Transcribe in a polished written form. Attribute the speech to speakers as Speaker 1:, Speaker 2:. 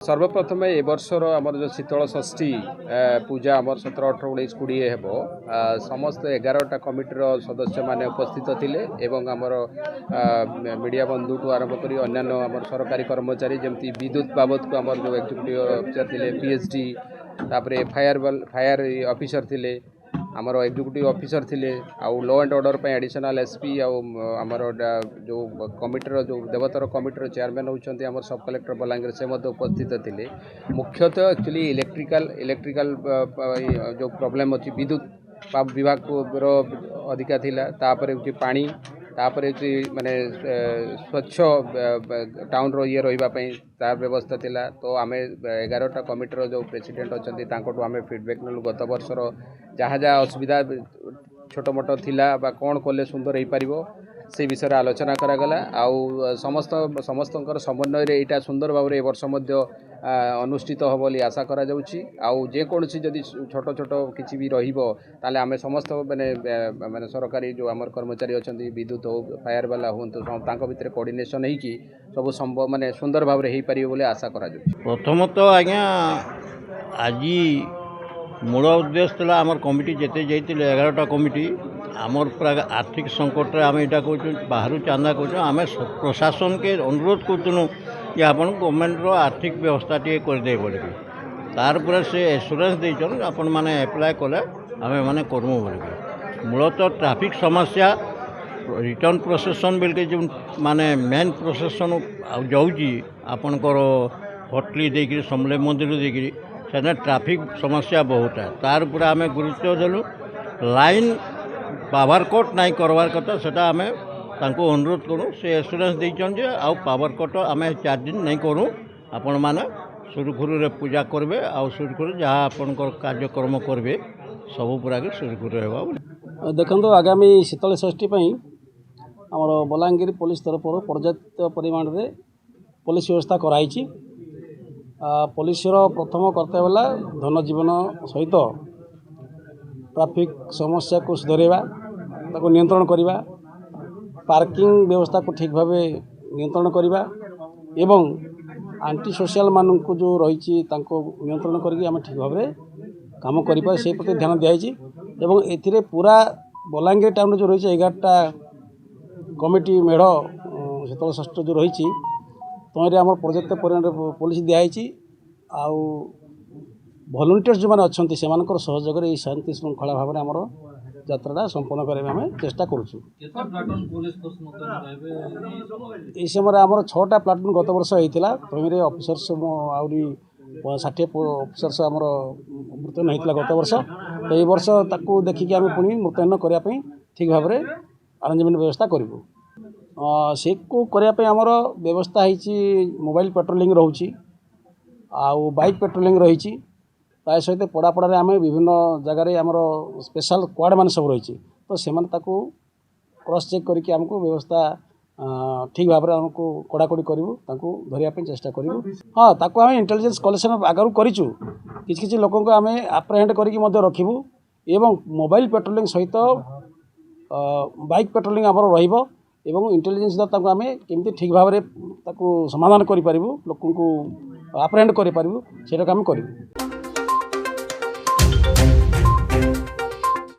Speaker 1: सर्वप्रथम ए वर्षर आमर जो शीतल षष्ठी पूजा आमर 17, 18, 19, 20 हेब समस्त 11टा कमिटर सदस्य माने उपस्थित थिले एवं आमर मीडिया बंधु ठू आरंभ कर अन्य आमर सरकारी कर्मचारी जमती विद्युत बाबद को आमर जो एक्जिक्यूटिव ऑफिसर थिले पीएचडी तापरे फायर ऑफिसर थिले आमर एक्जिक्यूटिव ऑफिसर थिले आउ लॉ एंड ऑर्डर पे एडिशनल एसपी आमर जो कमिटर जो देवतर कमिटर चेयरमैन होती आमर सब कलेक्टर बलांगीर से उपस्थित थिले। मुख्यतः एक्चुअली इलेक्ट्रिकल जो प्रॉब्लम अच्छी विद्युत विभाग अधिका थिला तापर पानी तापर माने स्वच्छ टाउन रो ये रहिबा पई तार व्यवस्था थिला। तो आमे 11टा कमिटर जो प्रेसिडेंट अछंती तांकोटू आमे फीडबैक नलु गत वर्षर जहाँ जहाँ असुविधा छोट मोट थिला बा कोन कोले सुंदर हो पारिबो से विषय आलोचना करागला। आउ समस्तंकर समन्वय रे एटा सुंदर भाव ए वर्ष मध्य अनुष्ठित हो बोली आशा करा जाउची। आउ जे कोनसी जदि छोट छोट किछि भी रहिबो ताले आमे समस्त माने सरकारी जो आमर कर्मचारी अछंती विद्युत हो फायर वाला होंतु तांको भितर कोऑर्डिनेशन है कि सब संभव माने सुंदर भाव रे हे पारिबो बोली आशा करा जाउची।
Speaker 2: प्रथमत आज्ञा आज मूल उद्देश्य था आमर कमिटी जिते जाइए 11टा कमिटी आमर पूरा आर्थिक संकट आम यहाँ कह बाहर चांदा कह आम प्रशासन के अनुरोध करूँ कि आप गवर्नमेंट आर्थिक व्यवस्था टे करदे बोल तार पूरा से एश्योरेंस देचन आपण मैंने एप्लाय कले आम मैंने करमु बोल मूलतः ट्रैफिक समस्या रिटर्न प्रोसेसन बोल जो माने मेन प्रोसेसन जाऊँगी आपणकर हटली देकर समले मंदिर देकर से ट्रैफिक समस्या बहुत है तार पूरा आम गुरुत्व देलु लाइन पावर कट नहीं करवार कथा सेटा आम तांको अनुरोध करूँ से एश्योरेंस देचन जे आउ पावर कट आम 4 दिन नहीं करूँ आपण मैंने सुरखुरु पूजा करेंगे आउ सुरखुरु जहाँ आपणकर कार्यक्रम करेंगे सब पूरा के सुरखुरु होगा।
Speaker 3: देखो आगामी शीतल षष्ठी आमर बलांगीर पुलिस तरफ पर्याप्त परिमाण में पुलिस व्यवस्था कराई। पुलिस प्रथम कर्तव्य है धन जीवन सहित ट्रैफिक समस्या को सुधरवा नियंत्रण करवा पार्किंग व्यवस्था को ठीक भाव नियंत्रण करवा एवं आंटी सोशल मान को जो रही नियंत्रण करके ठीक भाव काम करें से प्रति ध्यान दिखाई एवं ए पूरा बलांगीर टाउन जो रही 11टा कमिटी मेढ़ शीतल षष्ठी जो रही तमें आम पर्याप्त परिमाण पुलिस दिखाई आउ भलंटियर्स जो मैंने अच्छा से सहयोग शांति श्रृंखला भाव में आमर यात्रा संपन्न करने में चेष्टा करुँ। समय आम 6टा प्लाटून गत वर्ष होता तमें ऑफिसर्स आहरी 60 ऑफिसर्स आमर मुतयन होता गत वर्ष तो ये वर्ष ताकू देखिकी आम पुणी मुतयन करने ठीक भाव में अरेंजमेंट व्यवस्था करूँ। से को करने आमर व्यवस्था है मोबाइल पेट्रोलिंग रोची आउ बाइक पेट्रोलिंग रही सहित पड़ापड़ा आम विभिन्न जगार आमर स्पेशल क्वाड मान सब रही तो से क्रॉस चेक करके आमको व्यवस्था ठीक भाव में आमको कड़ाकड़ी करूँ धरने चेष्टा करूँ। हाँ ताको आम इंटेलिजेंस कलेक्शन आगु करूँ किसी लोक आम आप्रहेंड करके रखू एवं मोबाइल पेट्रोलिंग सहित बाइक पेट्रोलिंग आमर रहिबो एवं इंटेलिजेंस द्वारा आम केमती ठीक भाव में समाधान करूँ लोक आप्रहेंड करूँ से आम करूँ।